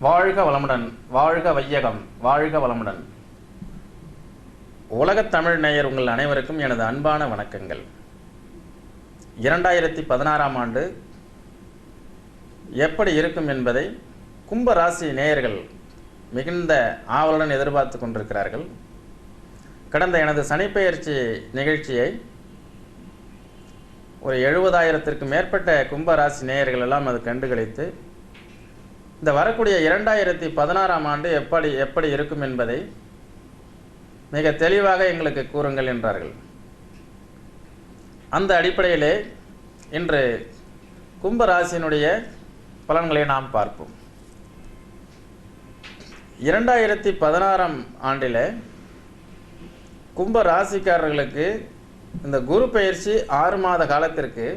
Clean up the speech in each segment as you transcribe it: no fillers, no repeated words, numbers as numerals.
வாழ்க வளமுடன், வாழ்க வையகம், வாழ்க வளமுடன். உலகத் தமிழ் நேயர் உங்கள் அனைவருக்கும் எனது அன்பான வணக்கங்கள். 2016ஆம் ஆண்டு எப்படி இருக்கும் என்பதை கும்ப ராசி நேயர்கள் மிகுந்த ஆவலுடன் எதிர்பார்த்து கொண்டிருக்கிறார்கள். கடந்த எனது சனிப்பெயர்ச்சி நிகழ்ச்சியை ஒரு 70,000த்திற்கு மேற்பட்ட கும்ப ராசி நேயர்கள் எல்லாம் அது கண்டுகளித்து இந்த வரக்கூடிய 2016ஆம் ஆண்டு எப்படி இருக்கும் என்பதை மிக தெளிவாக எங்களுக்கு கூறுங்கள் என்றார்கள். அந்த அடிப்படையிலே இன்று கும்ப ராசியினுடைய பலன்களை நாம் பார்ப்போம். 2016ஆம் ஆண்டில் கும்ப ராசிக்காரர்களுக்கு இந்த குரு பெயர்ச்சி 6 மாத காலத்திற்கு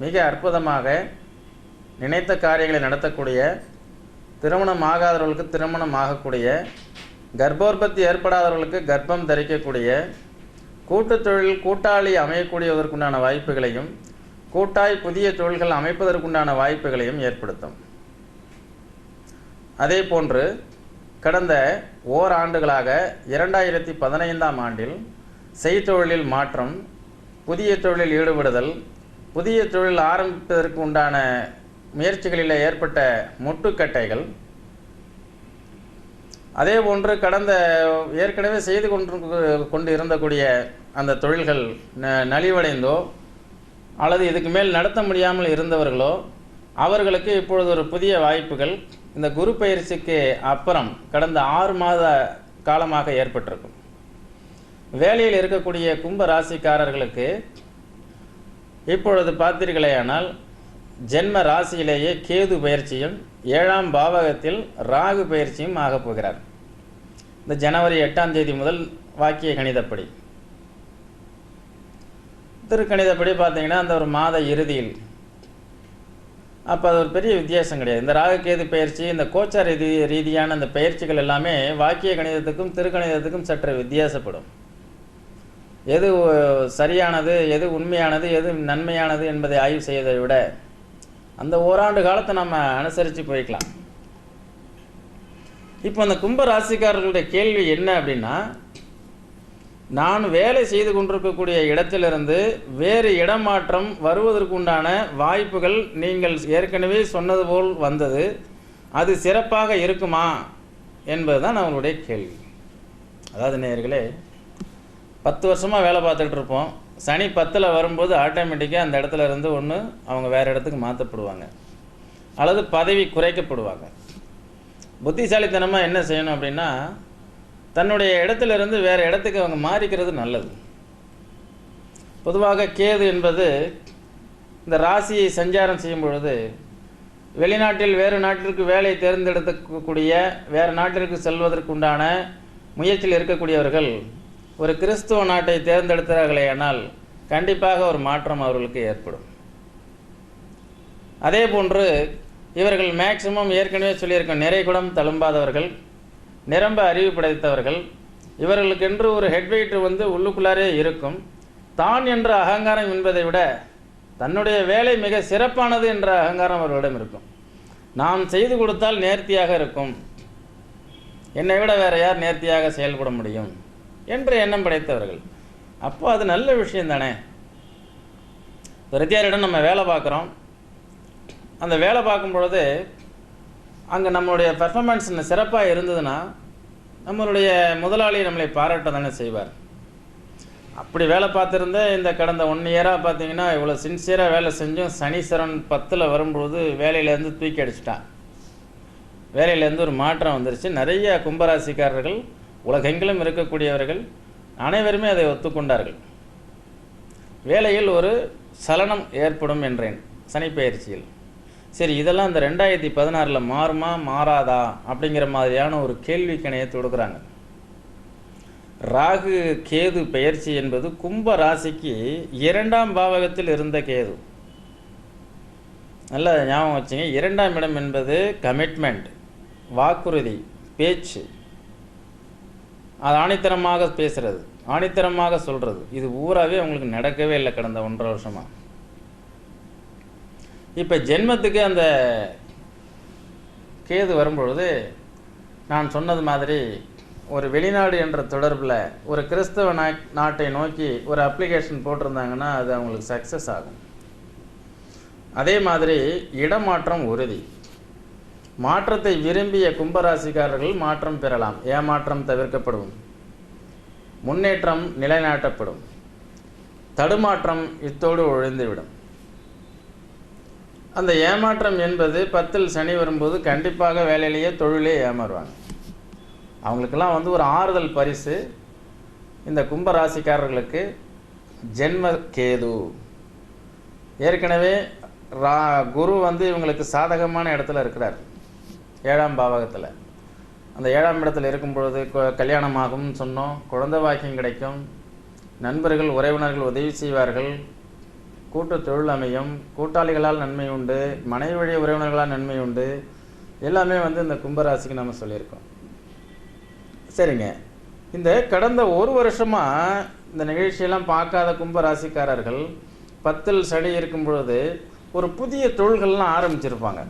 மிக அற்புதமாக நினைத்த காரியங்களை நடத்தக்கூடிய, திருமணம் ஆகாதவர்களுக்கு திருமணம் ஆகக்கூடிய, கர்ப்போற்பத்தி ஏற்படாதவர்களுக்கு கர்ப்பம் தரிக்கக்கூடிய, கூட்டுத் தொழில் கூட்டாளி அமையக்கூடியதற்குண்டான வாய்ப்புகளையும், கூட்டாய் புதிய தொழில்கள் அமைப்பதற்குண்டான வாய்ப்புகளையும் ஏற்படுத்தும். அதே போன்று கடந்த ஓராண்டுகளாக 2015ஆம் ஆண்டில் செய்தொழிலில் மாற்றம், புதிய தொழிலில் ஈடுபடுதல், புதிய தொழில் ஆரம்பிப்பதற்கு உண்டான முயற்சிகளில் ஏற்பட்ட முட்டுக்கட்டைகள், அதே போன்று கடந்த ஏற்கனவே செய்து கொண்டு இருந்தக்கூடிய அந்த தொழில்கள் நலிவடைந்தோ அல்லது இதுக்கு மேல் நடத்த முடியாமல் இருந்தவர்களோ அவர்களுக்கு இப்பொழுது ஒரு புதிய வாய்ப்புகள் இந்த குரு பயிற்சிக்கு அப்புறம் கடந்த 6 மாத காலமாக ஏற்பட்டிருக்கும். வேலையில் இருக்கக்கூடிய கும்ப ராசிக்காரர்களுக்கு இப்பொழுது பார்த்தீர்களேயானால் ஜென்ம ராசியிலேயே கேது பயிற்சியும் 7ஆம் பாவகத்தில் ராகு பயிற்சியும் ஆகப் போகிறார். இந்த ஜனவரி 8ஆம் தேதி முதல் வாக்கிய கணிதப்படி, திருக்கணிதப்படி பார்த்தீங்கன்னா அந்த ஒரு மாத இறுதியில், அப்போ அது ஒரு பெரிய வித்தியாசம் கிடையாது. இந்த ராகு கேது பயிற்சி, இந்த கோச்சார ரீதியான இந்த பயிற்சிகள் எல்லாமே வாக்கிய கணிதத்துக்கும் திருக்கணிதத்துக்கும் சற்று வித்தியாசப்படும். எது சரியானது, எது உண்மையானது, எது நன்மையானது என்பதை ஆய்வு செய்வதை விட அந்த ஓராண்டு காலத்தை நம்ம அனுசரித்து போய்க்கலாம். இப்போ அந்த கும்ப ராசிக்காரர்களுடைய கேள்வி என்ன அப்படின்னா, நான் வேலை செய்து கொண்டிருக்கக்கூடிய இடத்திலிருந்து வேறு இடமாற்றம் வருவதற்கு உண்டான வாய்ப்புகள் நீங்கள் ஏற்கனவே சொன்னது போல் வந்தது, அது சிறப்பாக இருக்குமா என்பதுதான் அவங்களுடைய கேள்வி. அதாவது நேயர்களே, 10 வருஷமாக வேலை பார்த்துக்கிட்டு இருப்போம். சனி 10ல் வரும்போது ஆட்டோமேட்டிக்காக அந்த இடத்துல இருந்து ஒன்று அவங்க வேறு இடத்துக்கு மாற்றப்படுவாங்க அல்லது பதவி குறைக்கப்படுவாங்க. புத்திசாலித்தனமாக என்ன செய்யணும் அப்படின்னா, தன்னுடைய இடத்துலேருந்து வேறு இடத்துக்கு அவங்க மாறிக்கிறது நல்லது. பொதுவாக கேது என்பது இந்த ராசியை சஞ்சாரம் செய்யும் பொழுது வெளிநாட்டில் வேறு நாட்டிற்கு வேலை தேர்ந்தெடுக்கக்கூடிய, வேறு நாட்டிற்கு செல்வதற்குண்டான முயற்சியில் இருக்கக்கூடியவர்கள் ஒரு கிறிஸ்துவ நாட்டை தேர்ந்தெடுத்தார்களேயானால் கண்டிப்பாக ஒரு மாற்றம் அவர்களுக்கு ஏற்படும். அதே போன்று இவர்கள் மேக்சிமம் ஏற்கனவே சொல்லியிருக்க நிறைகுடம் தழும்பாதவர்கள், நிரம்ப அறிவு படைத்தவர்கள், இவர்களுக்கென்று ஒரு ஹெட்வெயிட் உள்ளுக்குள்ளாரே இருக்கும். தான் என்ற அகங்காரம் என்பதை விட தன்னுடைய வேலை மிக சிறப்பானது என்ற அகங்காரம் அவர்களிடம் இருக்கும். நாம் செய்து கொடுத்தால் நேர்த்தியாக இருக்கும், என்னை விட வேறு யார் நேர்த்தியாக செயல்பட முடியும் என்ற எண்ணம் படைத்தவர்கள். அப்போ அது நல்ல விஷயம் தானே. ரெத்தியாரிடம் நம்ம வேலை பார்க்குறோம், அந்த வேலை பார்க்கும் பொழுது அங்கே நம்மளுடைய பெர்ஃபார்மன்ஸ் சிறப்பாக இருந்ததுன்னா நம்மளுடைய முதலாளி நம்மளை பாராட்ட தானே செய்வார். அப்படி வேலை பார்த்துருந்த இந்த கடந்த 1 இயராக பார்த்தீங்கன்னா இவ்வளோ சின்சியராக வேலை செஞ்சும் சனீஸ்வரன் 10ல் வரும்பொழுது வேலையிலேருந்து தூக்கி அடிச்சிட்டான். வேலையிலேருந்து ஒரு மாற்றம் வந்துருச்சு. நிறைய கும்பராசிக்காரர்கள் உலகெங்கிலும் இருக்கக்கூடியவர்கள் அனைவருமே அதை ஒத்துக்கொண்டார்கள். வேலையில் ஒரு சலனம் ஏற்படும் என்றேன் சனிப்பெயர்ச்சியில். சரி, இதெல்லாம் இந்த 2016ல் மாறுமா மாறாதா அப்படிங்கிற மாதிரியான ஒரு கேள்வி கணையை தொடுக்கிறாங்க. ராகு கேது பெயர்ச்சி என்பது கும்ப ராசிக்கு 2ஆம் பாவகத்தில் இருந்த கேது. நல்ல ஞாபகம் வச்சுங்க. 2ஆம் இடம் என்பது கமிட்மெண்ட், வாக்குறுதி, பேச்சு, அது ஆணித்தரமாக பேசுகிறது, ஆணித்தரமாக சொல்கிறது. இது ஊராகவே அவங்களுக்கு நடக்கவே இல்லை கடந்த 1.5 வருஷமாக. இப்போ ஜென்மத்துக்கு அந்த கேது வரும்பொழுது நான் சொன்னது மாதிரி ஒரு வெளிநாடு என்ற தொடர்பில் ஒரு கிறிஸ்தவ நாட்டை நோக்கி ஒரு அப்ளிகேஷன் போட்டிருந்தாங்கன்னா அது அவங்களுக்கு சக்ஸஸ் ஆகும். அதே மாதிரி இடமாற்றம் உறுதி. மாற்றத்தை விரும்பிய கும்பராசிக்காரர்கள் மாற்றம் பெறலாம். ஏமாற்றம் தவிர்க்கப்படும். முன்னேற்றம் நிலைநாட்டப்படும். தடுமாற்றம் இத்தோடு ஒழிந்துவிடும். அந்த ஏமாற்றம் என்பது 10ல் சனி வரும்போது கண்டிப்பாக வேலையிலேயே தொழிலே ஏமாறுவாங்க. அவங்களுக்கெல்லாம் ஒரு ஆறுதல் பரிசு இந்த கும்பராசிக்காரர்களுக்கு ஜென்ம கேது. ஏற்கனவே குரு இவங்களுக்கு சாதகமான இடத்துல இருக்கிறார், 7ஆம் பாவகத்தில். அந்த 7ஆம் இடத்துல இருக்கும் பொழுது கல்யாணமாகும் சொன்னோம், குழந்தை வாக்கியம் கிடைக்கும், நண்பர்கள் உறவினர்கள் உதவி செய்வார்கள், கூட்டு தொழில் அமையும், கூட்டாளிகளால் நன்மை உண்டு, மனைவி வழி உறவினர்களால் நன்மை உண்டு, எல்லாமே இந்த கும்பராசிக்கு நம்ம சொல்லியிருக்கோம். சரிங்க, இந்த கடந்த ஒரு வருஷமாக இந்த நிகழ்ச்சியெல்லாம் பார்க்காத கும்பராசிக்காரர்கள் 10ல் சனி இருக்கும் பொழுது ஒரு புதிய தொழில்கள்லாம் ஆரம்பிச்சிருப்பாங்க.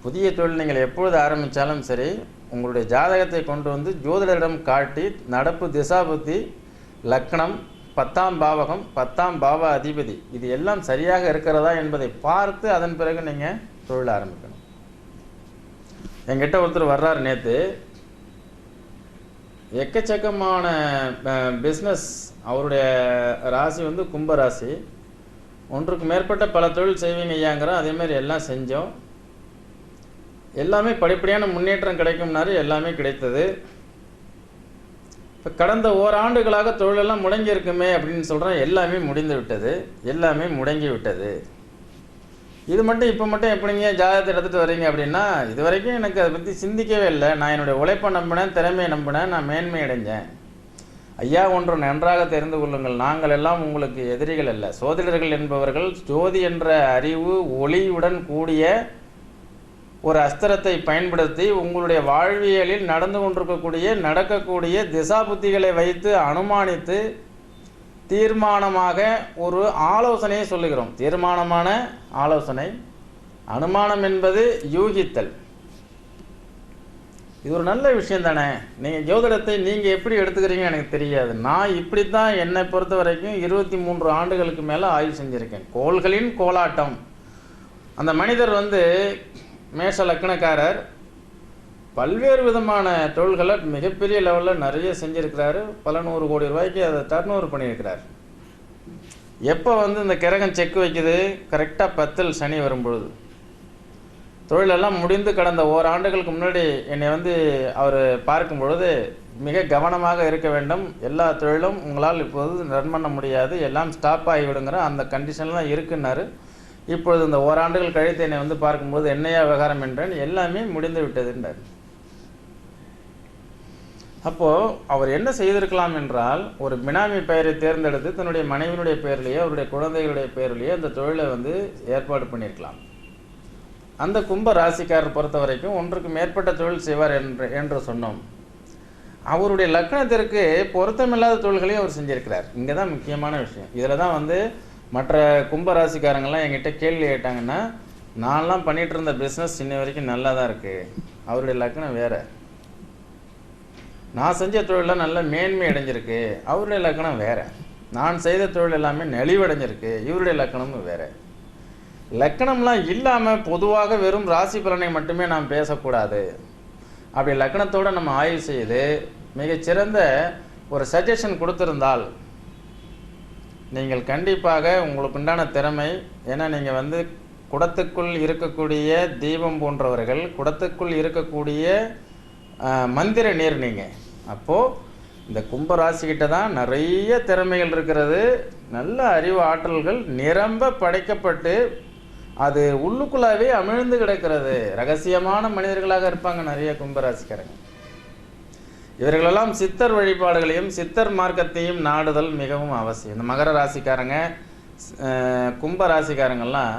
புதிய தொழில் நீங்கள் எப்பொழுது ஆரம்பித்தாலும் சரி, உங்களுடைய ஜாதகத்தை கொண்டு ஜோதிடரிடம் காட்டி நடப்பு திசாபுத்தி லக்னம் 10ஆம் பாவகம் 10ஆம் பாவ அதிபதி இது எல்லாம் சரியாக இருக்கிறதா என்பதை பார்த்து அதன் பிறகு நீங்கள் தொழில் ஆரம்பிக்கணும். என்கிட்ட ஒருத்தர் வர்றார் நேற்று, எக்கச்சக்கமான பிஸ்னஸ். அவருடைய ராசி கும்பராசி. ஒன்றுக்கு மேற்பட்ட பல தொழில் செய்வீங்க ஐயாங்கிறோம். அதேமாதிரி எல்லாம் செஞ்சோம், எல்லாமே படிப்படியான முன்னேற்றம் கிடைக்கும்னாரு. எல்லாமே கிடைத்தது. இப்போ கடந்த ஓராண்டுகளாக தொழிலெல்லாம் முடங்கி இருக்குமே அப்படின்னு சொல்கிறேன். எல்லாமே முடிந்து விட்டது, எல்லாமே முடங்கி விட்டது. இது மட்டும் இப்போ மட்டும் எப்படிங்க ஜாதகத்தை எடுத்துகிட்டு வரீங்க அப்படின்னா, இது வரைக்கும் எனக்கு அதை பற்றி சிந்திக்கவே இல்லை. நான் என்னுடைய உழைப்பை நம்பினேன், திறமையை நம்பினேன், நான் மேன்மை அடைஞ்சேன். ஐயா, ஒன்று நன்றாக தெரிந்து கொள்ளுங்கள், நாங்கள் எல்லாம் உங்களுக்கு எதிரிகள் அல்ல. சோதிடர்கள் என்பவர்கள் ஜோதி என்ற அறிவு ஒளியுடன் கூடிய ஒரு அஸ்திரத்தை பயன்படுத்தி உங்களுடைய வாழ்வியலில் நடந்து கொண்டிருக்கக்கூடிய நடக்கக்கூடிய திசாபுத்திகளை வைத்து அனுமானித்து தீர்மானமாக ஒரு ஆலோசனையை சொல்லுகிறோம். தீர்மானமான ஆலோசனை. அனுமானம் என்பது யூகித்தல். இது ஒரு நல்ல விஷயம் தானே. நீங்கள் ஜோதிடத்தை நீங்கள் எப்படி எடுத்துக்கிறீங்க எனக்கு தெரியாது. நான் இப்படி தான் என்னை பொறுத்த வரைக்கும் 23 ஆண்டுகளுக்கு மேலே ஆய்வு செஞ்சுருக்கேன். கோள்களின் கோலாட்டம். அந்த மனிதர் மேஷ லக்னக்காரர், பல்வேறு விதமான தொழில்களை மிகப்பெரிய லெவலில் நிறைய செஞ்சுருக்கிறாரு. பல 100 கோடி ரூபாய்க்கு அதை டர்ன் பண்ணியிருக்கிறார். எப்போ இந்த கிரகம் செக் வைக்குது? கரெக்டாக 10ல் சனி வரும்பொழுது. தொழிலெல்லாம் முடிந்து கடந்த ஓராண்டுகளுக்கு முன்னாடி என்னை அவர் பார்க்கும் பொழுது மிக கவனமாக இருக்க வேண்டும், எல்லா தொழிலும் உங்களால் இப்போது ரன் பண்ண முடியாது, எல்லாம் ஸ்டாப் ஆகிவிடுங்கிற அந்த கண்டிஷன்லாம் இருக்குன்னாரு. இப்பொழுது இந்த ஓராண்டுகள் கழித்து என்னை பார்க்கும்போது என்னையா விவகாரம் என்றேன், எல்லாமே முடிந்து விட்டதுன்றார். அப்போது அவர் என்ன செய்திருக்கலாம் என்றால், ஒரு பினாமி பெயரை தேர்ந்தெடுத்து தன்னுடைய மனைவியினுடைய பெயர்லேயே அவருடைய குழந்தைகளுடைய பெயர்லேயே அந்த தொழிலை ஏற்பாடு பண்ணியிருக்கலாம். அந்த கும்ப ராசிக்காரர் பொறுத்த வரைக்கும் ஒன்றுக்கு மேற்பட்ட தொழில் செய்வார் என்று சொன்னோம். அவருடைய லக்னத்திற்கு பொருத்தமில்லாத தொழில்களையும் அவர் செஞ்சிருக்கிறார். இங்கே தான் முக்கியமான விஷயம். இதில் தான் மற்ற கும்பராசிக்காரங்கள்லாம் என்கிட்ட கேள்வி கேட்டாங்கன்னா, நான்லாம் பண்ணிகிட்டு இருந்த பிஸ்னஸ் இன்ன வரைக்கும் நல்லா தான் இருக்குது, அவருடைய லக்னம் வேறு. நான் செஞ்ச தொழிலெலாம் நல்ல மேன்மை அடைஞ்சிருக்கு, அவருடைய லக்னம் வேறு. நான் செய்த தொழில் எல்லாமே நெளிவடைஞ்சிருக்கு, இவருடைய லக்னமும் வேறு. லக்னம்லாம் இல்லாமல் பொதுவாக வெறும் ராசி பலனை மட்டுமே நாம் பேசக்கூடாது. அப்படி லக்னத்தோடு நம்ம ஆய்வு செய்து மிகச்சிறந்த ஒரு சஜஷன் கொடுத்துருந்தால் நீங்கள் கண்டிப்பாக உங்களுக்கு உண்டான திறமை. ஏன்னா நீங்கள் குடத்துக்குள் இருக்கக்கூடிய தீபம் போன்றவர்கள், குடத்துக்குள் இருக்கக்கூடிய மந்திர நீர் நீங்கள். அப்போது இந்த கும்பராசிக்கிட்ட தான் நிறைய திறமைகள் இருக்கிறது. நல்ல அறிவு ஆற்றல்கள் நிரம்ப படைக்கப்பட்டு அது உள்ளுக்குள்ளாவே அமிழ்ந்து கிடக்கிறது. ரகசியமான மனிதர்களாக இருப்பாங்க நிறைய கும்பராசிக்காரங்க. இவர்களெல்லாம் சித்தர் வழிபாடுகளையும் சித்தர் மார்க்கத்தையும் நாடுதல் மிகவும் அவசியம். இந்த மகர ராசிக்காரங்க, கும்ப ராசிக்காரங்கள்லாம்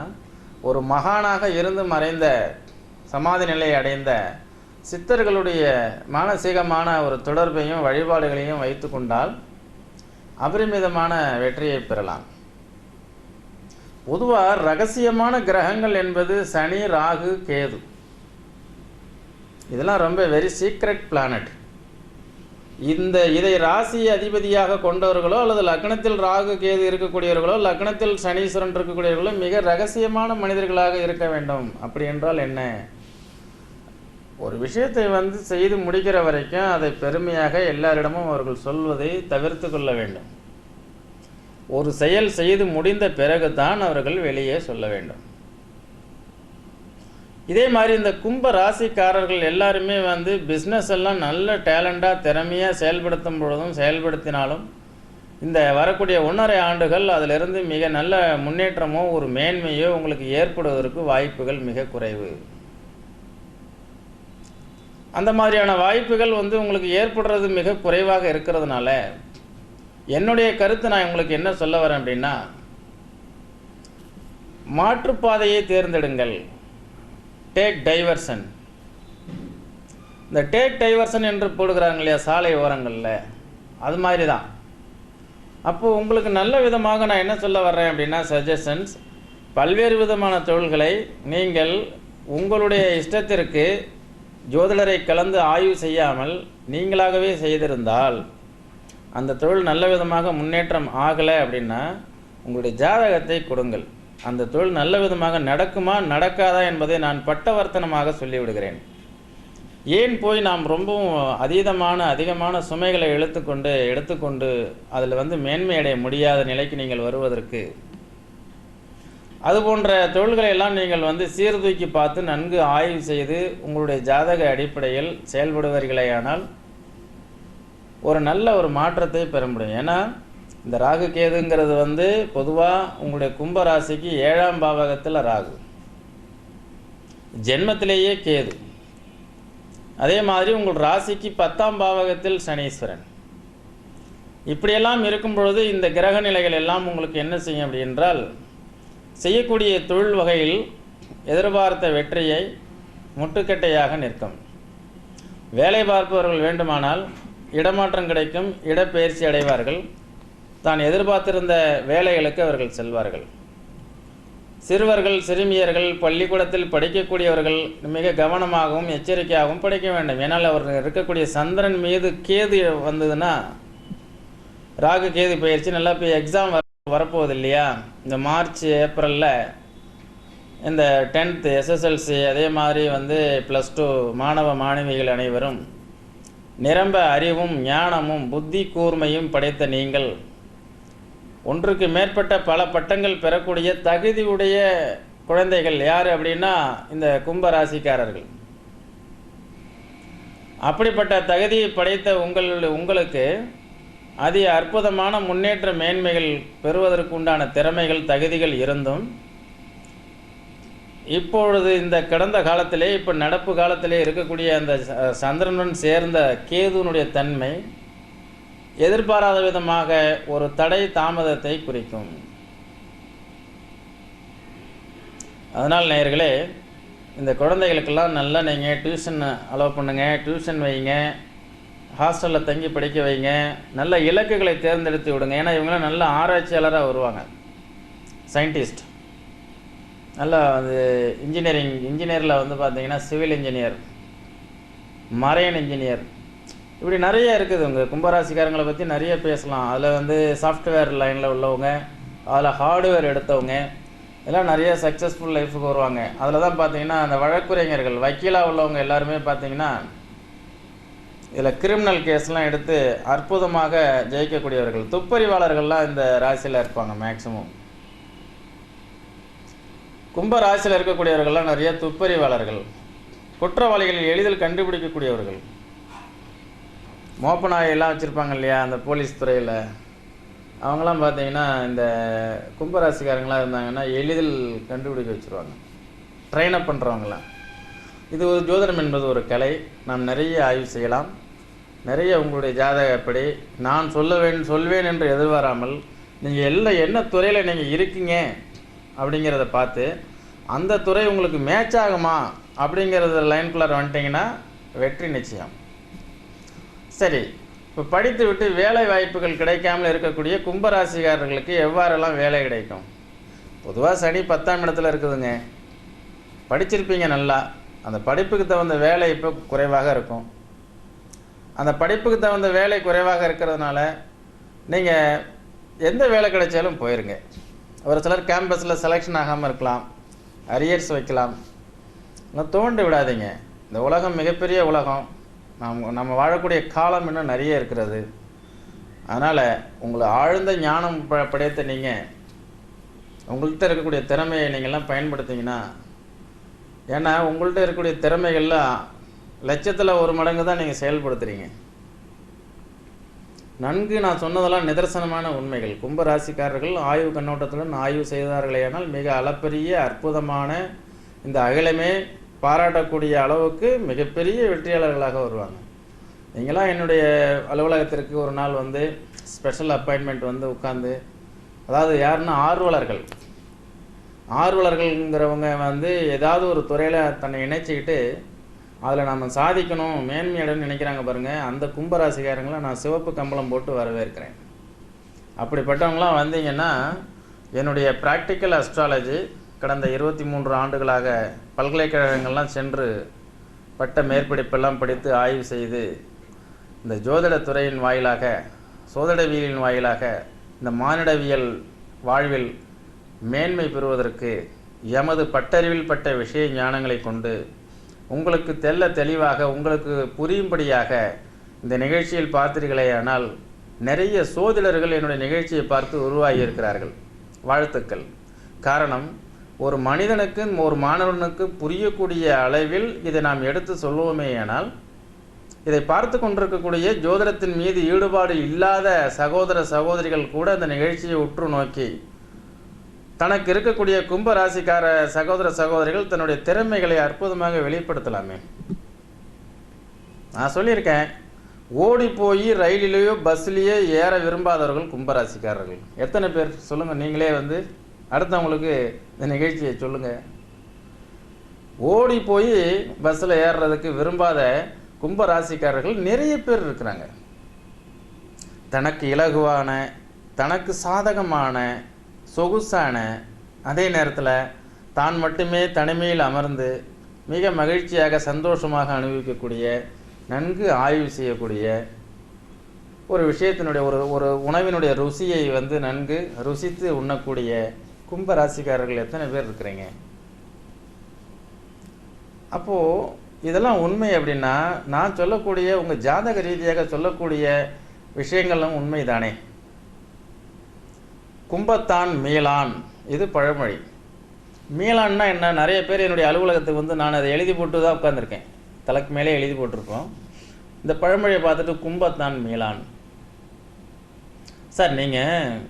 ஒரு மகானாக இருந்து மறைந்த சமாதி நிலையை அடைந்த சித்தர்களுடைய மானசீகமான ஒரு தொடர்பையும் வழிபாடுகளையும் வைத்து கொண்டால் அபரிமிதமான வெற்றியை பெறலாம். பொதுவாக ரகசியமான கிரகங்கள் என்பது சனி, ராகு, கேது. இதெல்லாம் ரொம்ப வெரி சீக்ரெட் பிளானட். இதை ராசி அதிபதியாக கொண்டவர்களோ அல்லது லக்னத்தில் ராகு கேது இருக்கக்கூடியவர்களோ லக்னத்தில் சனீஸ்வரன் இருக்கக்கூடியவர்களோ மிக ரகசியமான மனிதர்களாக இருக்க வேண்டும். அப்படி என்றால் என்ன? ஒரு விஷயத்தை செய்து முடிக்கிற வரைக்கும் அதை பெருமையாக எல்லாரிடமும் அவர்கள் சொல்வதை தவிர்த்து கொள்ள வேண்டும். ஒரு செயல் செய்து முடிந்த பிறகுதான் அவர்கள் வெளியே சொல்ல வேண்டும். இதே மாதிரி இந்த கும்ப ராசிக்காரர்கள் எல்லாருமே பிஸ்னஸ் எல்லாம் நல்ல டேலண்டாக திறமையாக செயல்படுத்தும் பொழுதும் செயல்படுத்தினாலும் இந்த வரக்கூடிய 1.5 ஆண்டுகள் அதிலிருந்து மிக நல்ல முன்னேற்றமோ ஒரு மேன்மையோ உங்களுக்கு ஏற்படுவதற்கு வாய்ப்புகள் மிக குறைவு. அந்த மாதிரியான வாய்ப்புகள் உங்களுக்கு ஏற்படுறது மிக குறைவாக இருக்கிறதுனால என்னுடைய கருத்து நான் உங்களுக்கு என்ன சொல்ல வரேன் அப்படின்னா, மாற்றுப்பாதையை தேர்ந்தெடுங்கள். Take diversion. இந்த டேக் டைவர்ஷன் என்று போடுகிறாங்க இல்லையா சாலை ஓரங்களில், அது மாதிரி தான். அப்போது உங்களுக்கு நல்ல விதமாக நான் என்ன சொல்ல வர்றேன் அப்படின்னா, சஜஷன்ஸ். பல்வேறு விதமான தொழில்களை நீங்கள் உங்களுடைய இஷ்டத்திற்கு ஜோதிடரை கலந்து ஆய்வு செய்யாமல் நீங்களாகவே செய்திருந்தால் அந்த தொழில் நல்ல விதமாக முன்னேற்றம் ஆகலை அப்படின்னா உங்களுடைய ஜாதகத்தை கொடுங்கள். அந்த தொழில் நல்ல விதமாக நடக்குமா நடக்காதா என்பதை நான் பட்டவர்த்தனமாக சொல்லிவிடுகிறேன். ஏன் போய் நாம் ரொம்பவும் அதிகமான சுமைகளை எடுத்துக்கொண்டு அதில் மேன்மை அடைய முடியாத நிலைக்கு நீங்கள் வருவதற்கு, அதுபோன்ற தொழில்களை எல்லாம் நீங்கள் சீர்தூக்கி பார்த்து நன்கு ஆய்வு செய்து உங்களுடைய ஜாதக அடிப்படையில் செயல்படுவீர்களேயானால் ஒரு நல்ல ஒரு மாற்றத்தை பெற முடியும். ஏன்னா இந்த ராகு கேதுங்கிறது பொதுவாக உங்களுடைய கும்ப ராசிக்கு 7ஆம் பாவகத்தில் ராகு, ஜென்மத்திலேயே கேது. அதே மாதிரி உங்கள் ராசிக்கு 10ஆம் பாவகத்தில் சனீஸ்வரன். இப்படியெல்லாம் இருக்கும் பொழுது இந்த கிரக நிலைகள் எல்லாம் உங்களுக்கு என்ன செய்யும் அப்படி என்றால், செய்யக்கூடிய தொழில் வகையில் எதிர்பார்த்த வெற்றியை முட்டுக்கட்டையாக நிற்கும். வேலை பார்ப்பவர்கள் வேண்டுமானால் இடமாற்றம் கிடைக்கும், இடப்பெயர்ச்சி அடைவார்கள், தான் எதிர்பார்த்திருந்த வேலைகளுக்கு அவர்கள் செல்வார்கள். சிறுவர்கள் சிறுமியர்கள் பள்ளிக்கூடத்தில் படிக்கக்கூடியவர்கள் மிக கவனமாகவும் எச்சரிக்கையாகவும் படிக்க வேண்டும். ஏன்னால் அவர்கள் இருக்கக்கூடிய சந்திரன் மீது கேது வந்ததுன்னா, ராகு கேது பயிற்சி நல்லா போய் எக்ஸாம் வரப்போகுது இல்லையா, இந்த மார்ச் ஏப்ரலில் இந்த 10th SSLC அதே மாதிரி +2 மாணவ மாணவிகள் அனைவரும் நிரம்ப அறிவும் ஞானமும் புத்தி கூர்மையும் படைத்த நீங்கள் ஒன்றுக்கு மேற்பட்ட பல பட்டங்கள் பெறக்கூடிய தகுதியுடைய குழந்தைகள் யார் அப்படின்னா இந்த கும்பராசிக்காரர்கள். அப்படிப்பட்ட தகுதியை படைத்த உங்களுக்கு அற்புதமான முன்னேற்ற மேன்மைகள் பெறுவதற்கு உண்டான திறமைகள் தகுதிகள் இருந்தும் இப்பொழுது இந்த கடந்த காலத்திலே இப்போ நடப்பு காலத்திலே இருக்கக்கூடிய அந்த சந்திரனுடன் சேர்ந்த கேதுனுடைய தன்மை எதிர்பாராத விதமாக ஒரு தடை தாமதத்தை குறிக்கும். அதனால் நேயர்களே, இந்த குழந்தைகளுக்கெல்லாம் நல்லா நீங்கள் டியூஷன் அலோவ் பண்ணுங்கள், டியூஷன் வைங்க, ஹாஸ்டலில் தங்கி படிக்க வைங்க, நல்ல இலக்குகளை தேர்ந்தெடுத்து விடுங்க. ஏன்னா இவங்களாம் நல்ல ஆராய்ச்சியாளராக வருவாங்க, சயின்டிஸ்ட். நல்லா இன்ஜினியரில் பார்த்தீங்கன்னா சிவில் இன்ஜினியர், மரைன் இன்ஜினியர், இப்படி நிறைய இருக்குது. உங்கள் கும்பராசிக்காரங்களை பற்றி நிறைய பேசலாம். அதில் சாஃப்ட்வேர் லைனில் உள்ளவங்க, அதில் ஹார்ட்வேர் எடுத்தவங்க எல்லாம் நிறைய சக்ஸஸ்ஃபுல் லைஃபுக்கு வருவாங்க. அதில் தான் பார்த்தீங்கன்னா அந்த வழக்குரைஞர்கள் வக்கீலாக உள்ளவங்க எல்லாருமே பார்த்தீங்கன்னா இதில் கிரிமினல் கேஸ்லாம் எடுத்து அற்புதமாக ஜெயிக்கக்கூடியவர்கள். துப்பறிவாளர்கள்லாம் இந்த ராசியில் இருப்பாங்க மேக்சிமம். கும்ப ராசியில் இருக்கக்கூடியவர்கள்லாம் நிறைய துப்பறிவாளர்கள், குற்றவாளிகளை எளிதில் கண்டுபிடிக்கக்கூடியவர்கள். மோப்பநாயெல்லாம் வச்சுருப்பாங்க இல்லையா அந்த போலீஸ் துறையில், அவங்களாம் பார்த்தீங்கன்னா இந்த கும்பராசிக்காரங்களாக இருந்தாங்கன்னா எளிதில் கண்டுபிடிக்க வச்சுருவாங்க, ட்ரெயின் அப் பண்ணுறவங்களாம். இது ஒரு ஜோதிடம் என்பது ஒரு கலை. நாம் நிறைய ஆய்வு செய்யலாம். நிறைய உங்களுடைய ஜாதகப்படி நான் சொல்வேன் என்று எதிர்பாராமல் நீங்கள் என்ன துறையில் நீங்கள் இருக்கீங்க அப்படிங்கிறத பார்த்து அந்த துறை உங்களுக்கு மேட்ச் ஆகுமா அப்படிங்கிறத லைன்குள்ளார வந்துட்டிங்கன்னா வெற்றி நிச்சயம். சரி, இப்போ படித்து விட்டு வேலை வாய்ப்புகள் கிடைக்காமல் இருக்கக்கூடிய கும்பராசிக்காரர்களுக்கு எவ்வாறெல்லாம் வேலை கிடைக்கும்? பொதுவாக சனி 10ஆம் இடத்துல இருக்குதுங்க. படிச்சிருப்பீங்க நல்லா, அந்த படிப்புக்கு தகுந்த வேலை இப்போ குறைவாக இருக்கும். அந்த படிப்புக்கு தகுந்த வேலை குறைவாக இருக்கிறதுனால நீங்கள் எந்த வேலை கிடைச்சாலும் போயிருங்க. ஒரு சிலர் கேம்பஸில் செலெக்ஷன் ஆகாமல் இருக்கலாம், அரியர்ஸ் வைக்கலாம். இன்னும் தோண்டி விடாதீங்க. இந்த உலகம் மிகப்பெரிய உலகம். நம்ம வாழக்கூடிய காலம் இன்னும் நிறைய இருக்கிறது. அதனால் உங்களை ஆழ்ந்த ஞானம் படைத்த நீங்கள் உங்கள்கிட்ட இருக்கக்கூடிய திறமையை நீங்கள்லாம் பயன்படுத்திங்கன்னா, ஏன்னா உங்கள்கிட்ட இருக்கக்கூடிய திறமைகள்லாம் லட்சத்தில் 1 மடங்கு தான் நீங்கள் செயல்படுத்துகிறீங்க. நன்கு நான் சொன்னதெல்லாம் நிதர்சனமான உண்மைகள். கும்பராசிக்காரர்கள் ஆய்வு கண்ணோட்டத்துடன் ஆய்வு செய்தார்களேயானால் மிக அளப்பரிய அற்புதமான இந்த அகிலமே பாராட்டக்கூடிய அளவுக்கு மிகப்பெரிய வெற்றியாளர்களாக வருவாங்க. நீங்களாம் என்னுடைய அலுவலகத்திற்கு ஒரு நாள் வந்து ஸ்பெஷல் அப்பாயின்மெண்ட் வந்து உட்காந்து, அதாவது யாருன்னா ஆர்வலர்கள்ங்கிறவங்க வந்து ஏதாவது ஒரு துறையில் தன்னை இணைச்சிக்கிட்டு அதில் நம்ம சாதிக்கணும், மேன்மையடைன்னு நினைக்கிறாங்க பாருங்கள். அந்த கும்பராசிக்காரங்களை நான் சிவப்பு கம்பளம் போட்டு வரவேற்கிறேன். அப்படிப்பட்டவங்களாம் வந்தீங்கன்னா, என்னுடைய ப்ராக்டிக்கல் அஸ்ட்ராலஜி கடந்த 23 ஆண்டுகளாக பல்கலைக்கழகங்கள்லாம் சென்று பட்ட மேற்படிப்பெல்லாம் படித்து ஆய்வு செய்து இந்த ஜோதிட துறையின் வாயிலாக, சோதிடவியலின் வாயிலாக இந்த மானிடவியல் வாழ்வில் மேன்மை பெறுவதற்கு எமது பட்டறிவில் பட்ட விஷய ஞானங்களை கொண்டு உங்களுக்கு தெளிவாக உங்களுக்கு புரியும்படியாக இந்த நிகழ்ச்சியில் பார்த்தீர்களேயானால் நிறைய சோதிடர்கள் என்னுடைய நிகழ்ச்சியை பார்த்து உருவாகி இருக்கிறார்கள். வாழ்த்துக்கள். காரணம், ஒரு மனிதனுக்கு ஒரு மாணவனுக்கு புரியக்கூடிய அளவில் இதை நாம் எடுத்து சொல்லுவோமேயானால், இதை பார்த்து கொண்டிருக்கக்கூடிய ஜோதிடத்தின் மீது ஈடுபாடு இல்லாத சகோதர சகோதரிகள் கூட இந்த நிகழ்ச்சியை உற்று நோக்கி தனக்கு இருக்கக்கூடிய கும்ப ராசிக்கார சகோதர சகோதரிகள் தன்னுடைய திறமைகளை அற்புதமாக வெளிப்படுத்தலாமே. நான் சொல்லியிருக்கேன், ஓடி போய் ரயிலிலேயோ பஸ்லேயோ ஏற விரும்பாதவர்கள் கும்பராசிக்காரர்கள் எத்தனை பேர் சொல்லுங்கள். நீங்களே வந்து அடுத்தவங்களுக்கு இந்த நிகழ்ச்சியை சொல்லுங்கள். ஓடி போய் பஸ்ஸில் ஏறுறதுக்கு விரும்பாத கும்பராசிக்காரர்கள் நிறைய பேர் இருக்கிறாங்க. தனக்கு இலகுவான, தனக்கு சாதகமான, சொகுசான, அதே நேரத்தில் தான் மட்டுமே தனிமையில் அமர்ந்து மிக மகிழ்ச்சியாக சந்தோஷமாக அனுபவிக்கக்கூடிய, நன்கு ஆய்வு செய்யக்கூடிய ஒரு விஷயத்தினுடைய ஒரு உணவினுடைய ருசியை வந்து நன்கு ருசித்து உண்ணக்கூடிய கும்ப ராசிக்காரர்கள் எத்தனை பேர் இருக்கிறீங்க? அப்போது இதெல்லாம் உண்மை அப்படின்னா நான் சொல்லக்கூடிய உங்கள் ஜாதக ரீதியாக சொல்லக்கூடிய விஷயங்களும் உண்மை தானே. கும்பத்தான் மீளான், இது பழமொழி. மீளான்னா என்ன? நிறைய பேர் என்னுடைய அலுவலகத்துக்கு வந்து நான் அதை எழுதி போட்டு தான் உட்காந்துருக்கேன், தலைக்கு மேலே எழுதி போட்டிருக்கோம். இந்த பழமொழியை பார்த்துட்டு கும்பத்தான் மீளான். சார், நீங்கள்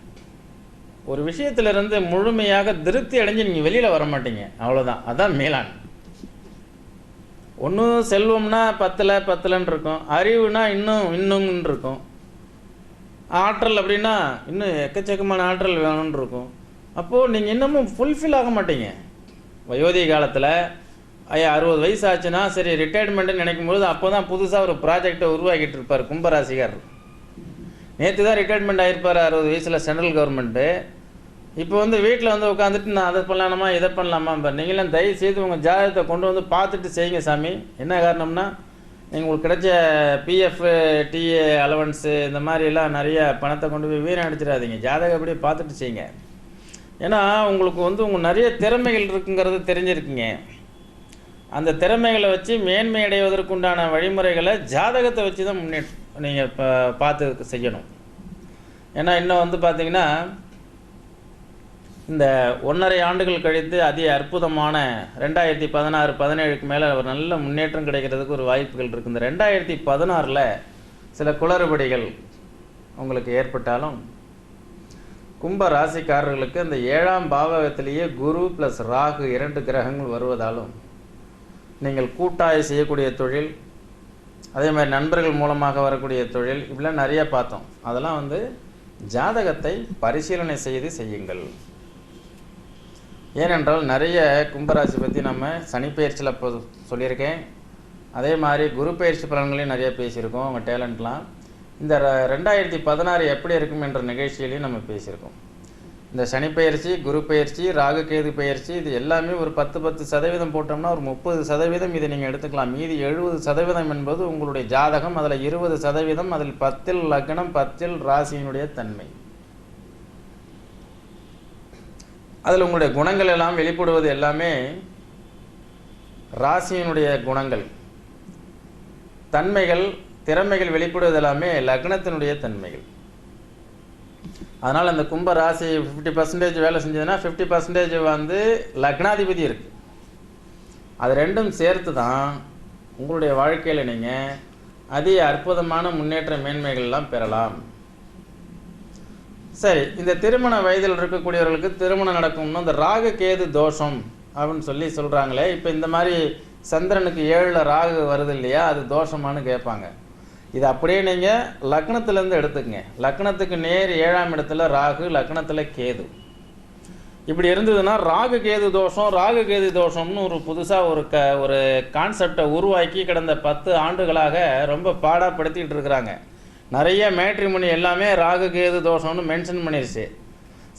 ஒரு விஷயத்திலிருந்து முழுமையாக திருப்தி அடைஞ்சு நீங்கள் வெளியில் வர மாட்டீங்க, அவ்வளோதான். அதான் மீளான். ஒன்றும் செல்வம்னா பத்தலைன்னு இருக்கும், அறிவுனா இன்னும் இருக்கும், ஆற்றல் அப்படின்னா இன்னும் எக்கச்சக்கமான ஆற்றல் வேணும்னு இருக்கும். அப்போது நீங்கள் இன்னமும் ஃபுல்ஃபில் ஆக மாட்டீங்க. வயோதிக காலத்தில் 60 வயசு ஆச்சுன்னா சரி ரிட்டையர்மெண்ட்டுன்னு நினைக்கும் பொழுது அப்போ தான் புதுசாக ஒரு ப்ராஜெக்டை உருவாக்கிட்டு இருப்பார் கும்பராசிகார். நேற்று தான் ரிட்டையர்மெண்ட் ஆகிருப்பார் 60 வயசில் சென்ட்ரல் கவர்மெண்ட்டு. இப்போ வந்து வீட்டில் வந்து உட்காந்துட்டு நான் அதை பண்ணலாமா இதை பண்ணலாமா. நீங்களாம் தயவு செய்து உங்கள் ஜாதகத்தை கொண்டு வந்து பார்த்துட்டு செய்யுங்க சாமி. என்ன காரணம்னா, உங்களுக்கு கிடைச்ச பிஎஃப், டிஏ அலவன்ஸு இந்த மாதிரிலாம் நிறைய பணத்தை கொண்டு போய் வீண் அடிச்சிடாதீங்க. ஜாதகம் அப்படியே பார்த்துட்டு செய்யுங்க. ஏன்னா உங்களுக்கு வந்து உங்கள் நிறைய திறமைகள் இருக்குங்கிறது தெரிஞ்சிருக்குங்க. அந்த திறமைகளை வச்சு மேன்மை அடைவதற்குண்டான வழிமுறைகளை ஜாதகத்தை வச்சு தான் நீங்கள் இப்போ பார்த்து செய்யணும். ஏன்னா இன்னும் வந்து பார்த்திங்கன்னா இந்த 1.5 ஆண்டுகள் கழித்து அதி அற்புதமான 2016-17க்கு மேலே ஒரு நல்ல முன்னேற்றம் கிடைக்கிறதுக்கு ஒரு வாய்ப்புகள் இருக்குது. இந்த 2016 சில குளறுபடிகள் உங்களுக்கு ஏற்பட்டாலும் கும்ப ராசிக்காரர்களுக்கு அந்த 7ஆம் பாவகத்திலேயே குரு ப்ளஸ் ராகு 2 கிரகங்கள் வருவதாலும் நீங்கள் கூட்டாய் செய்யக்கூடிய தொழில், அதே மாதிரி நண்பர்கள் மூலமாக வரக்கூடிய தொழில், இப்படிலாம் நிறைய பார்த்தோம். அதெல்லாம் வந்து ஜாதகத்தை பரிசீலனை செய்து செய்யுங்கள். ஏனென்றால் நிறைய கும்பராசி பற்றி நம்ம சனிப்பெயர்ச்சியில் இப்போ சொல்லியிருக்கேன். அதே மாதிரி குரு பயிற்சி பலன்களையும் நிறைய பேசியிருக்கோம். அவங்க டேலண்ட்லாம் இந்த 2016 எப்படி இருக்கும் என்ற நிகழ்ச்சியிலையும் நம்ம பேசியிருக்கோம். இந்த சனி பயிற்சி, குரு பயிற்சி, ராகு கேது பயிற்சி, இது எல்லாமே ஒரு 10% போட்டோம்னா ஒரு 30% இதை நீங்கள் எடுத்துக்கலாம். மீதி 70% என்பது உங்களுடைய ஜாதகம். அதில் 20% அதில் 10 லக்னம், 10 ராசியினுடைய தன்மை. அதில் உங்களுடைய குணங்கள் எல்லாம் வெளிப்படுவது எல்லாமே ராசியினுடைய குணங்கள். தன்மைகள், திறமைகள் வெளிப்படுவது எல்லாமே லக்னத்தினுடைய தன்மைகள். அதனால் அந்த கும்ப ராசி 50% வேலை செஞ்சதுன்னா 50% வந்து லக்னாதிபதி இருக்குது. அது ரெண்டும் சேர்த்து தான் உங்களுடைய வாழ்க்கையில் நீங்கள் அதிக அற்புதமான முன்னேற்ற மேன்மைகள்லாம் பெறலாம். சரி, இந்த திருமண வயதில் இருக்கக்கூடியவர்களுக்கு திருமணம் நடக்கும்னு இந்த ராகு கேது தோஷம் அப்படின்னு சொல்கிறாங்களே. இப்போ இந்த மாதிரி சந்திரனுக்கு 7ல் ராகு வருது இல்லையா, அது தோஷமானு கேட்பாங்க. இது அப்படியே நீங்கள் லக்னத்திலேருந்து எடுத்துக்கங்க. லக்னத்துக்கு நேர் 7ஆம் இடத்துல ராகு, லக்னத்தில் கேது. இப்படி இருந்ததுன்னா ராகு கேது தோஷம், ராகு கேது தோஷம்னு ஒரு புதுசாக ஒரு கான்செப்டை உருவாக்கி கடந்த 10 ஆண்டுகளாக ரொம்ப பாடாப்படுத்திகிட்டு இருக்கிறாங்க. நிறைய மேட்ரிமோனி எல்லாமே ராகு கேது தோஷம்னு மென்ஷன் பண்ணிருச்சு.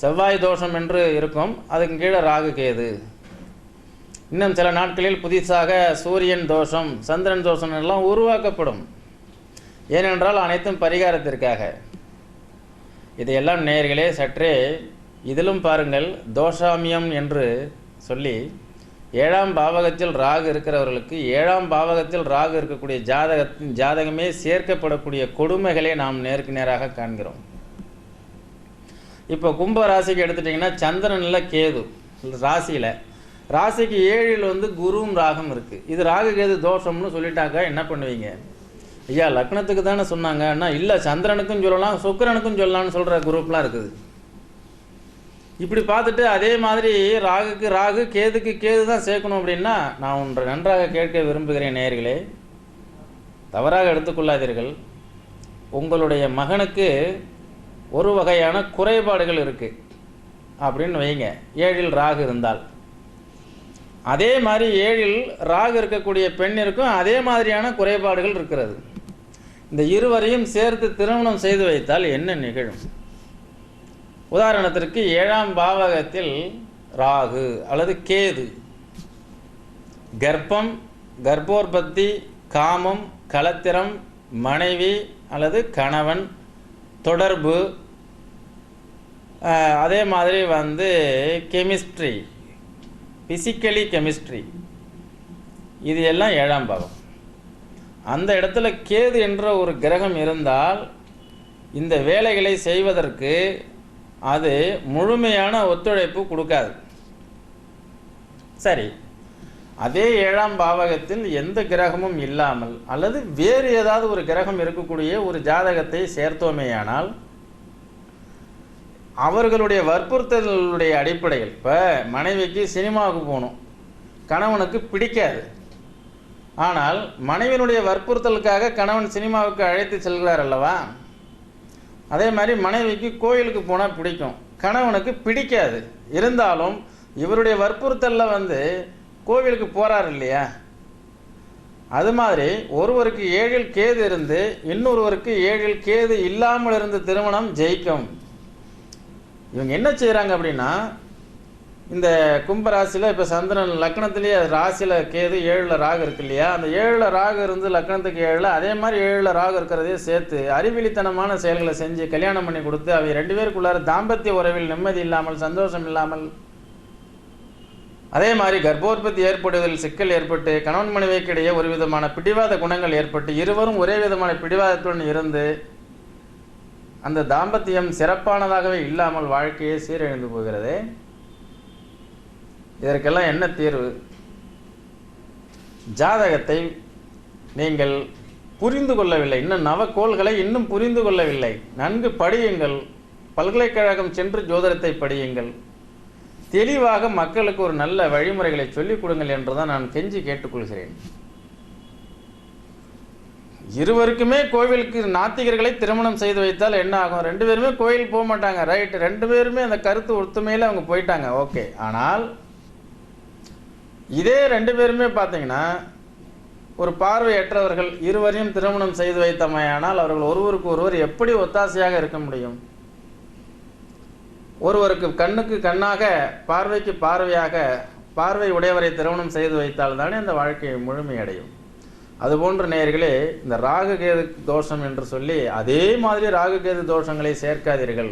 செவ்வாய் தோஷம் என்று இருக்கும், அதுக்கு கீழே ராகு கேது. இன்னும் சில நாட்களில் புதிதாக சூரியன் தோஷம், சந்திரன் தோஷம் எல்லாம் உருவாக்கப்படும். ஏனென்றால் அனைத்தும் பரிகாரத்திற்காக. இதையெல்லாம் நேயர்களே சற்றே இதிலும் பாருங்கள். தோஷாமியம் என்று சொல்லி 7ஆம் பாவகத்தில் ராகு இருக்கிறவர்களுக்கு 7ஆம் பாவகத்தில் ராகு இருக்கக்கூடிய ஜாதகமே சேர்க்கப்படக்கூடிய கொடுமைகளை நாம் நேருக்கு நேராக காண்கிறோம். இப்போ கும்ப ராசிக்கு எடுத்துட்டிங்கன்னா சந்திரனில் கேது ராசியில், ராசிக்கு 7ல் வந்து குருவும் ராகும் இருக்குது. இது ராகு கேது தோஷம்னு சொல்லிட்டாக்கா என்ன பண்ணுவீங்க? ஐயா லக்னத்துக்கு தானே சொன்னாங்க. ஆனால் இல்லை, சந்திரனுக்கும் சொல்லலாம், சுக்கிரனுக்கும் சொல்லலாம்னு சொல்கிற குரூப்லாம் இருக்குது. இப்படி பார்த்துட்டு அதே மாதிரி ராகுக்கு ராகு, கேதுக்கு கேது தான் சேர்க்கணும் அப்படின்னா நான் ஒன்றை நன்றாக கேட்க விரும்புகிறேன் நேயர்களே, தவறாக எடுத்துக்கொள்ளாதீர்கள். உங்களுடைய மகனுக்கு ஒரு வகையான குறைபாடுகள் இருக்குது அப்படின்னு வைங்க. 7ல் ராகு இருந்தால் அதே மாதிரி 7ல் ராகு இருக்கக்கூடிய பெண்ணிற்கும் அதே மாதிரியான குறைபாடுகள் இருக்கிறது. இந்த இருவரையும் சேர்த்து திருமணம் செய்து வைத்தால் என்ன நிகழும்? உதாரணத்திற்கு 7ஆம் பாவகத்தில் ராகு அல்லது கேது கர்ப்பம், கர்ப்போற்பத்தி, காமம், கலத்திரம், மனைவி அல்லது கணவன் தொடர்பு, அதே மாதிரி வந்து கெமிஸ்ட்ரி, பிசிக்கலி கெமிஸ்ட்ரி, இது எல்லாம் 7ஆம் பாவம். அந்த இடத்துல கேது என்ற ஒரு கிரகம் இருந்தால் இந்த வேலைகளை செய்வதற்கு அது முழுமையான ஒத்துழைப்பு கொடுக்காது. சரி, அதே 7ஆம் பாவகத்தில் எந்த கிரகமும் இல்லாமல் அல்லது வேறு ஏதாவது ஒரு கிரகம் இருக்கக்கூடிய ஒரு ஜாதகத்தை சேர்த்தோமேயானால் அவர்களுடைய வற்புறுத்தலுடைய அடிப்படையில், இப்போ மனைவிக்கு சினிமாவுக்கு போகணும், கணவனுக்கு பிடிக்காது. ஆனால் மனைவியினுடைய வற்புறுத்தலுக்காக கணவன் சினிமாவுக்கு அழைத்து செல்கிறார் அல்லவா, அதே மாதிரி மனைவிக்கு கோயிலுக்கு போனால் பிடிக்கும், கணவனுக்கு பிடிக்காது. இருந்தாலும் இவருடைய வற்புறுத்தலில் வந்து கோவிலுக்கு போகிறார் இல்லையா. அது மாதிரி ஒருவருக்கு 7ல் கேது இருந்து இன்னொருவருக்கு 7ல் கேது இல்லாமல் இருந்து திருமணம் ஜெயிக்கும். இவங்க என்ன செய்கிறாங்க அப்படின்னா, இந்த கும்பராசியில் இப்போ சந்திரன் லக்னத்திலேயே ராசியில் கேது, 7ல் ராகு இருக்கு இல்லையா, அந்த 7ல் ராகு இருந்து லக்னத்துக்கு 7ல் அதே மாதிரி 7ல் ராகு இருக்கிறதே சேர்த்து அறிவிலித்தனமான செயல்களை செஞ்சு கல்யாணம் பண்ணி கொடுத்து அவை 2 பேருக்குள்ளார தாம்பத்திய உறவில் நிம்மதி இல்லாமல், சந்தோஷம் இல்லாமல், அதே மாதிரி கர்ப்போற்பத்தி ஏற்படுவதில் சிக்கல் ஏற்பட்டு கணவன் மனைவிக்கிடையே ஒரு விதமான பிடிவாத குணங்கள் ஏற்பட்டு இருவரும் ஒரே விதமான பிடிவாதத்துடன் இருந்து அந்த தாம்பத்தியம் சிறப்பானதாகவே இல்லாமல் வாழ்க்கையே சீரழிந்து போகிறது. இதற்கெல்லாம் என்ன தீர்வு? ஜாதகத்தை நீங்கள் புரிந்து கொள்ளவில்லை, இன்னும் நவக்கோள்களை இன்னும் புரிந்து கொள்ளவில்லை. நன்கு படியுங்கள், பல்கலைக்கழகம் சென்று ஜோதிடத்தை படியுங்கள், தெளிவாக மக்களுக்கு ஒரு நல்ல வழிமுறைகளை சொல்லிக் கொடுங்கள் என்றுதான் நான் கெஞ்சி கேட்டுக்கொள்கிறேன். இருவருக்குமே கோவிலுக்கு நாத்திகர்களை திருமணம் செய்து வைத்தால் என்ன ஆகும்? 2 பேருமே கோயில் போக மாட்டாங்க, ரைட், 2 பேருமே அந்த கருத்து ஒத்துமையில் அவங்க போயிட்டாங்க, ஓகே. ஆனால் இதே 2 பேருமே பார்த்தீங்கன்னா ஒரு பார்வையற்றவர்கள் இருவரையும் திருமணம் செய்து வைத்தமையானால் அவர்கள் ஒருவருக்கு ஒருவர் எப்படி ஒத்தாசையாக இருக்க முடியும்? ஒருவருக்கு கண்ணுக்கு கண்ணாக பார்வைக்கு பார்வையாக பார்வை உடையவரை திருமணம் செய்து வைத்தால் தானே அந்த வாழ்க்கை முழுமையடையும். அதுபோன்று நேயர்களே, இந்த ராகுகேது தோஷம் என்று சொல்லி அதே மாதிரி ராகுகேது தோஷங்களை சேர்க்காதீர்கள்.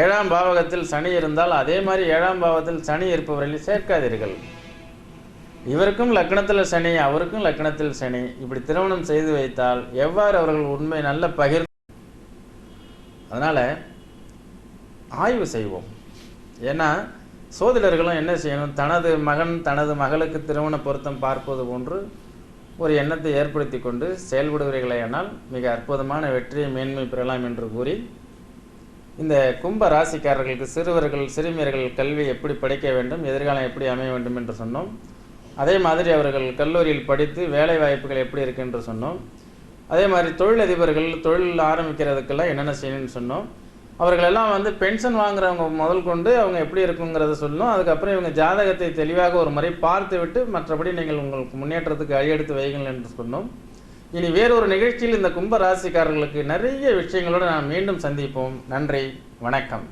7ஆம் பாவகத்தில் சனி இருந்தால் அதே மாதிரி 7ஆம் பாவத்தில் சனி இருப்பவர்களை சேர்க்காதீர்கள். இவருக்கும் லக்னத்தில் சனி, அவருக்கும் லக்னத்தில் சனி, இப்படி திருமணம் செய்து வைத்தால் எவ்வாறு அவர்கள் உண்மை நல்ல பகிர். அதனால் ஆய்வு செய்வோம். ஏன்னா சோதிடர்களும் என்ன செய்யணும், தனது மகன் தனது மகளுக்கு திருமண பொருத்தம் பார்ப்பது போன்று ஒரு எண்ணத்தை ஏற்படுத்தி கொண்டு செயல்படுகிறீர்களேயானால் மிக அற்புதமான வெற்றியை மேன்மை பெறலாம் என்று கூறி, இந்த கும்ப ராசிக்காரர்களுக்கு சிறுவர்கள் சிறுமியர்கள் கல்வி எப்படி படிக்க வேண்டும், எதிர்காலம் எப்படி அமைய வேண்டும் என்று சொன்னோம். அதே மாதிரி அவர்கள் கல்லூரியில் படித்து வேலை வாய்ப்புகள் எப்படி இருக்கு என்று சொன்னோம். அதே மாதிரி தொழிலதிபர்கள் தொழில் ஆரம்பிக்கிறதுக்கெல்லாம் என்னென்ன செய்யணும்னு சொன்னோம். அவர்களெல்லாம் பென்ஷன் வாங்குறவங்க முதல் கொண்டு அவங்க எப்படி இருக்குங்கிறத சொல்லணும். அதுக்கப்புறம் இவங்க ஜாதகத்தை தெளிவாக ஒரு முறை பார்த்து விட்டு மற்றபடி நீங்கள் உங்களுக்கு முன்னேற்றத்துக்கு அடியெடுத்து வையுங்கள் என்று சொன்னோம். இனி வேறொரு நிகழ்ச்சியில் இந்த கும்ப ராசிக்காரர்களுக்கு நிறைய விஷயங்களோடு நாம் மீண்டும் சந்திப்போம். நன்றி, வணக்கம்.